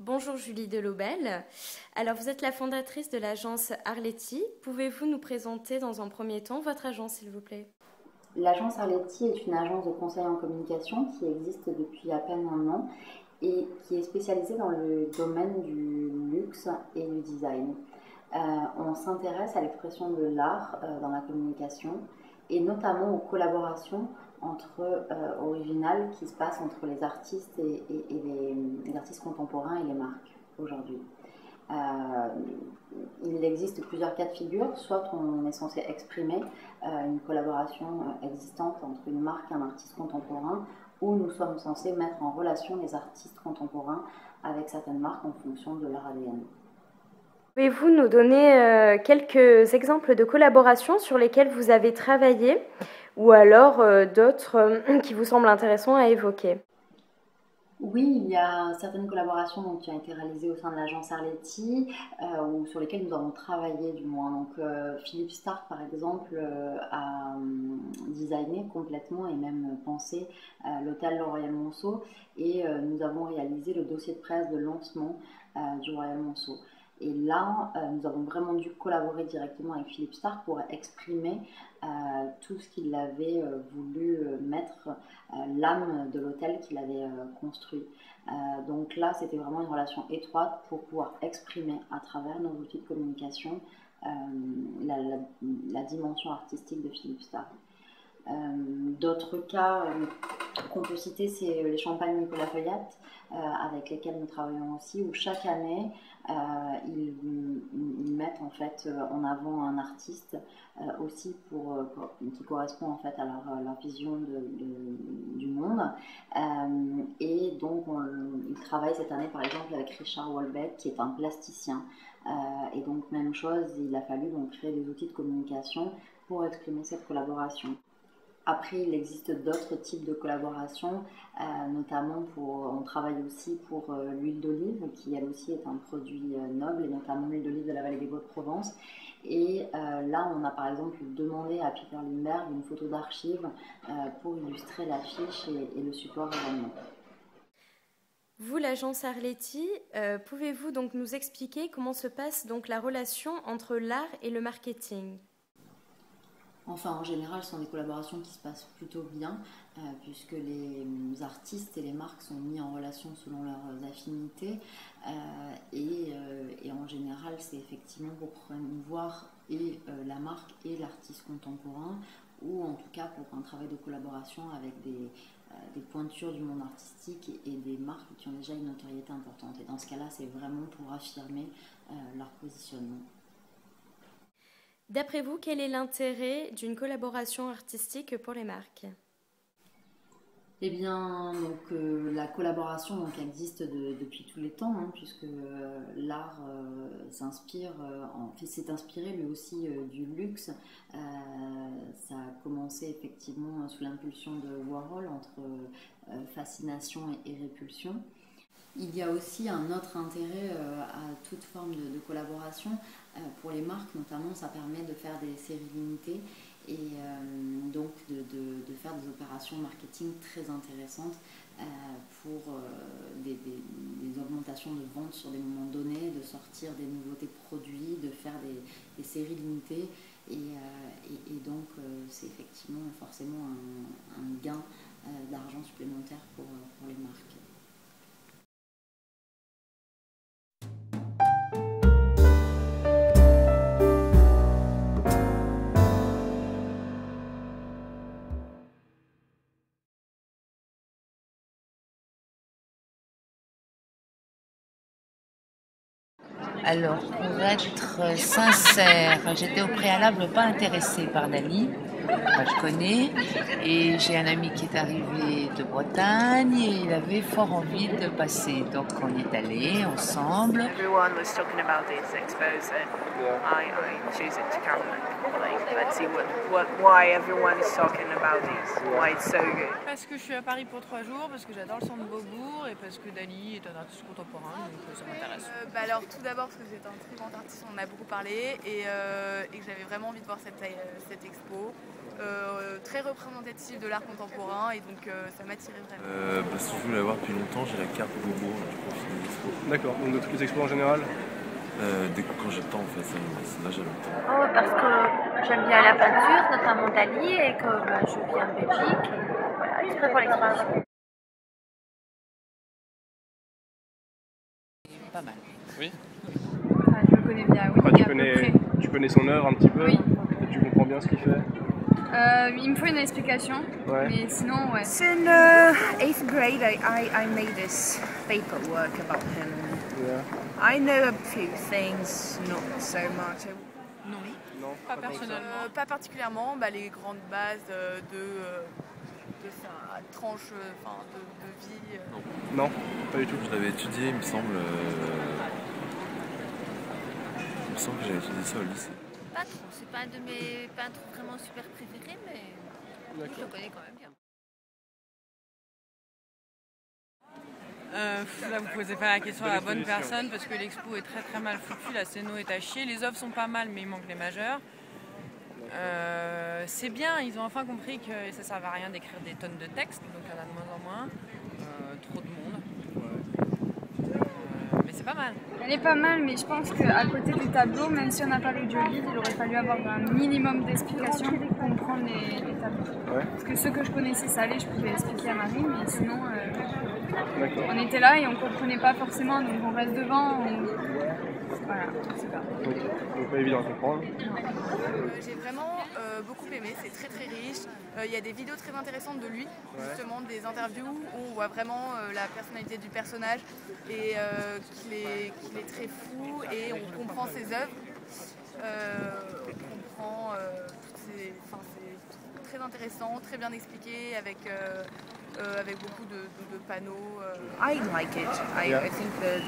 Bonjour Julie Delobel. Alors vous êtes la fondatrice de l'agence Arletty. Pouvez-vous nous présenter dans un premier temps votre agence s'il vous plaît? L'agence Arletty est une agence de conseil en communication qui existe depuis à peine un an et qui est spécialisée dans le domaine du luxe et du design. On s'intéresse à l'expression de l'art dans la communication et notamment aux collaborations originales qui se passent entre les artistes et les artistes contemporains et les marques aujourd'hui. Il existe plusieurs cas de figure, soit on est censé exprimer une collaboration existante entre une marque et un artiste contemporain, ou nous sommes censés mettre en relation les artistes contemporains avec certaines marques en fonction de leur ADN. Pouvez-vous nous donner quelques exemples de collaborations sur lesquelles vous avez travaillé ou alors d'autres qui vous semblent intéressants à évoquer? Oui, il y a certaines collaborations qui ont été réalisées au sein de l'agence Arletty ou sur lesquelles nous avons travaillé du moins. Donc, Philippe Starck, par exemple, a designé complètement et même pensé l'hôtel Le Royal Monceau et nous avons réalisé le dossier de presse de lancement du Royal Monceau. Et là, nous avons vraiment dû collaborer directement avec Philippe Starck pour exprimer tout ce qu'il avait voulu mettre, l'âme de l'hôtel qu'il avait construit. Donc là, c'était vraiment une relation étroite pour pouvoir exprimer à travers nos outils de communication la dimension artistique de Philippe Starck. D'autres cas qu'on peut citer, c'est les champagnes Nicolas Feuillatte, avec lesquels nous travaillons aussi, où chaque année, ils mettent en fait en avant un artiste aussi qui correspond en fait à leur vision du monde. Et donc, ils travaillent cette année par exemple avec Richard Houellebecq, qui est un plasticien. Et donc, même chose, il a fallu donc créer des outils de communication pour exprimer cette collaboration. Après, il existe d'autres types de collaborations, notamment on travaille aussi pour l'huile d'olive, qui elle aussi est un produit noble, et notamment l'huile d'olive de la vallée des Baux-de-Provence. Et là, on a par exemple demandé à Peter Lindbergh une photo d'archive pour illustrer l'affiche et le support également. Vous, l'agence Arletty, pouvez-vous donc nous expliquer comment se passe donc la relation entre l'art et le marketing? Enfin, en général, ce sont des collaborations qui se passent plutôt bien, puisque les artistes et les marques sont mis en relation selon leurs affinités. Et en général, c'est effectivement pour promouvoir la marque et l'artiste contemporain, ou en tout cas pour un travail de collaboration avec des pointures du monde artistique et des marques qui ont déjà une notoriété importante. Et dans ce cas-là, c'est vraiment pour affirmer leur positionnement. D'après vous, quel est l'intérêt d'une collaboration artistique pour les marques? Eh bien, donc, la collaboration donc, existe depuis tous les temps, hein, puisque l'art s'est inspiré lui aussi du luxe. Ça a commencé effectivement sous l'impulsion de Warhol entre fascination et répulsion. Il y a aussi un autre intérêt à toute forme de collaboration. Pour les marques notamment, ça permet de faire des séries limitées et donc de faire des opérations marketing très intéressantes pour des augmentations de ventes sur des moments donnés, de sortir des nouveautés produits, de faire des séries limitées et donc c'est effectivement forcément un gain d'argent supplémentaire pour les marques. Alors, pour être sincère, j'étais au préalable pas intéressée par Dali. Je connais, et j'ai un ami qui est arrivé de Bretagne et il avait fort envie de passer. Donc on y est allé ensemble. Everyone was talking about this expo, so I choose it to come. Let's see why everyone is talking about this, why it's so good. Parce que je suis à Paris pour 3 jours, parce que j'adore le centre de Beaubourg et parce que Dali est un artiste contemporain, donc ça m'intéresse. Alors tout d'abord parce que c'est un très grand artiste, on en a beaucoup parlé et que j'avais vraiment envie de voir cette expo. très représentatif de l'art contemporain et donc ça m'attirait vraiment. Si je voulais l'avoir depuis longtemps, j'ai la carte Bobo, je profite de l'expo. D'accord, donc de toutes les expos en général? Quand j'ai le temps en fait, ça n'a jamais le temps. Oh, parce que j'aime bien la peinture, notamment Dali, et que je viens de Belgique, et voilà, exprès pour l'exposition. Pas mal. Oui. Je le connais bien, oui. Tu connais son œuvre un petit peu? Oui. Et tu comprends bien ce qu'il fait? Il me faut une explication, mais sinon, ouais. In 8th grade, I made this paperwork about him. Yeah. I know a few things, not so much. Non, pas personnellement. Pas particulièrement, les grandes bases de sa tranche de vie. Non, pas du tout. Je l'avais étudié, il me semble que j'avais étudié ça au lycée. Pas trop, c'est pas un de mes peintres vraiment super préférés, mais je le connais quand même bien. Là, vous posez pas la question à la bonne personne parce que l'expo est très très mal foutue, la scéno est à chier, les œuvres sont pas mal mais il manque les majeurs. C'est bien, ils ont enfin compris que ça ne servait à rien d'écrire des tonnes de textes, donc il y en a de moins en moins, trop de monde. Mais c'est pas mal. Elle est pas mal, mais je pense qu'à côté des tableaux, même si on n'a pas lu Dieu vide, il aurait fallu avoir un minimum d'explications pour comprendre les tableaux. Parce que ceux que je connaissais, ça allait, je pouvais expliquer à Marie, mais sinon, on était là et on comprenait pas forcément, donc on reste devant, voilà, c'est pas. Donc pas évident à comprendre. J'ai vraiment beaucoup aimé, c'est très très riche. Il y a des vidéos très intéressantes de lui, justement des interviews où on voit vraiment la personnalité du personnage et qu'il est très fou et on comprend ses œuvres. On comprend c'est très intéressant, très bien expliqué avec beaucoup de panneaux. I like it. I think that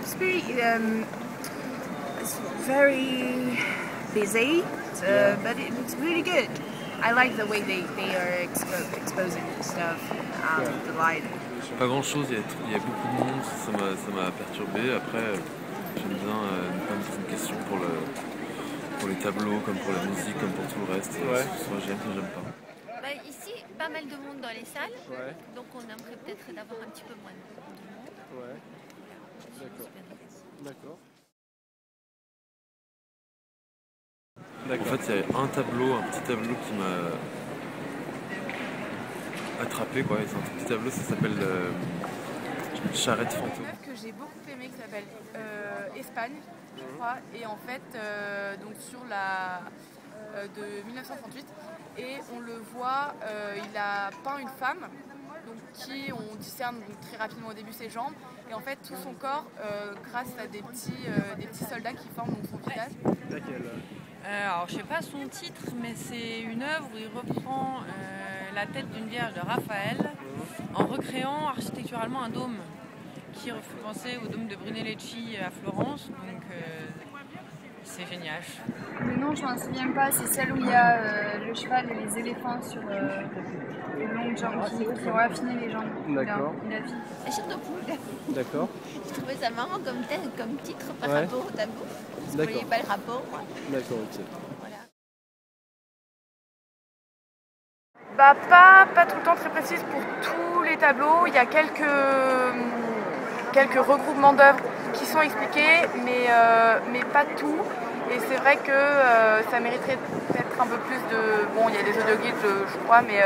it's very busy, but it's really good. I like the way they are exposing stuff out of the light. Pas grand chose, il y a beaucoup de monde, ça m'a perturbé. Après, j'aime bien ne pas me poser de questions pour les tableaux, comme pour la musique, comme pour tout le reste. Soit j'aime, soit j'aime pas. Ici, pas mal de monde dans les salles, donc on aimerait peut-être d'avoir un petit peu moins de monde. D'accord. En fait, il y a un petit tableau qui m'a attrapé, quoi. C'est un tout petit tableau, ça s'appelle Charrette fantôme. Une œuvre que j'ai beaucoup aimé qui s'appelle Espagne, je crois, et en fait, donc sur de 1938, et on le voit, il a peint une femme, donc qui on discerne donc, très rapidement au début ses jambes, et en fait tout son corps, grâce à des petits soldats qui forment donc, son visage. Alors je sais pas son titre, mais c'est une œuvre où il reprend la tête d'une vierge de Raphaël en recréant architecturalement un dôme qui fait penser au dôme de Brunelleschi à Florence, donc c'est génial. Le nom je m'en souviens pas, c'est celle où il y a le cheval et les éléphants sur les longues jambes qui ont affiné les jambes. D'accord. La chair de poule. D'accord. Je trouvais ça marrant comme titre par rapport au tableau. Je ne voyais pas le rapport. D'accord, ok. Voilà. Pas tout le temps très précise pour tous les tableaux. Il y a quelques regroupements d'œuvres qui sont expliqués, mais pas tout. Et c'est vrai que ça mériterait peut-être un peu plus de... Bon, il y a des audio-guides, je crois, mais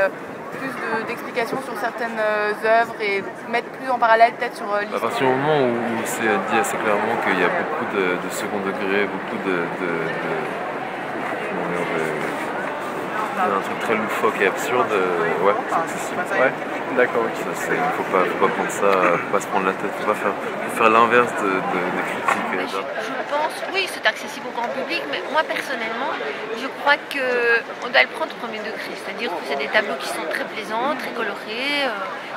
plus d'explications sur certaines œuvres et mettre plus en parallèle peut-être sur l'histoire. À partir du moment où c'est dit assez clairement qu'il y a beaucoup de second degré, beaucoup un truc très loufoque et absurde, c'est accessible. D'accord, ok. Faut pas prendre ça, faut pas se prendre la tête, faut faire l'inverse des critiques. Je pense, oui, c'est accessible au grand public, mais moi personnellement, je crois qu'on doit le prendre au premier degré. C'est-à-dire que c'est des tableaux qui sont très plaisants, très colorés,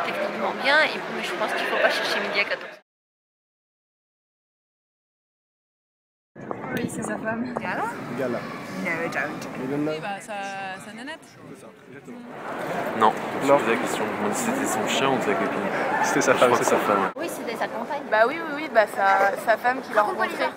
techniquement bien, mais je pense qu'il ne faut pas chercher midi à 14h. Oui, c'est sa femme. Gala. No, I don't. Oui, sa nanette. C'est ça, exactement. Non, je me posais la question, je me demandais si c'était son chien ou sa copine. C'était sa Je femme, crois que c'est sa ça. femme. Oui, c'était sa compagne. Oui, sa femme qui l'a rencontrée.